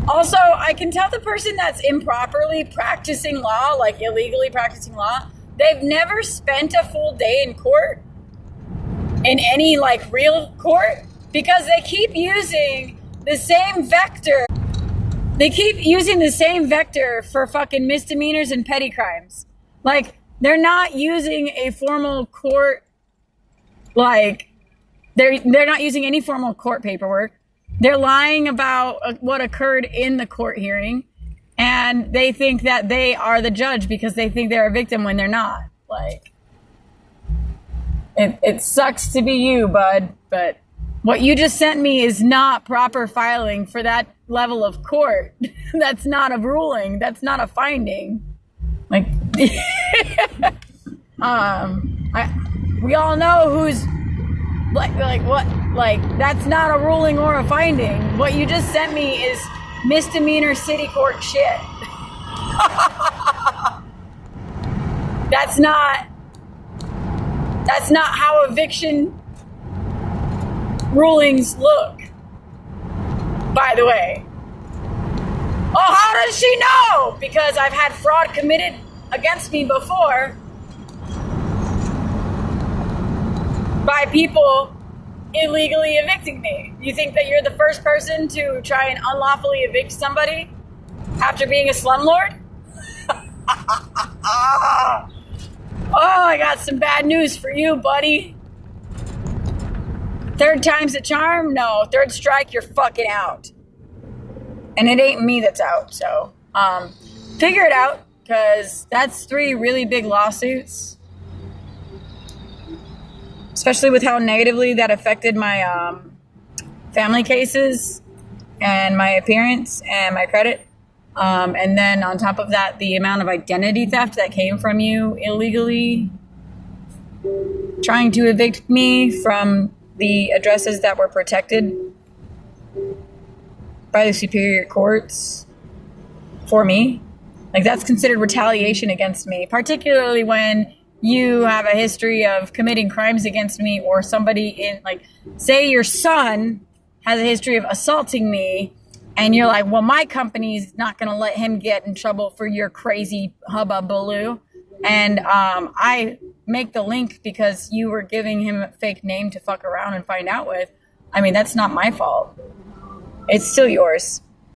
Also, I can tell the person that's improperly practicing law, like illegally practicing law, they've never spent a full day in court, in any like real court, because they keep using the same vector. They keep using the same vector for fucking misdemeanors and petty crimes. Like, they're not using a formal court, like, they're not using any formal court paperwork. They're lying about what occurred in the court hearing, and they think that they are the judge because they think they're a victim when they're not. Like, it sucks to be you, bud, but what you just sent me is not proper filing for that level of court. That's not a ruling. That's not a finding. Like, we all know who's like what, like, that's not a ruling or a finding. What you just sent me is misdemeanor city court shit. That's not how eviction rulings look, by the way. Oh, how does she know? Because I've had fraud committed against me before by people illegally evicting me. You think that you're the first person to try and unlawfully evict somebody after being a slumlord? Oh, I got some bad news for you, buddy. Third time's a charm? No, third strike, you're fucking out. And it ain't me that's out, so figure it out, because that's 3 really big lawsuits. Especially with how negatively that affected my family cases and my appearance and my credit. And then on top of that, the amount of identity theft that came from you illegally trying to evict me from the addresses that were protected by the superior courts for me. Like, that's considered retaliation against me, particularly when you have a history of committing crimes against me, or somebody in, like, say your son has a history of assaulting me, and you're like, well, my company's not going to let him get in trouble for your crazy hubbubaloo. And I make the link because you were giving him a fake name to fuck around and find out with. I mean, that's not my fault. It's still yours.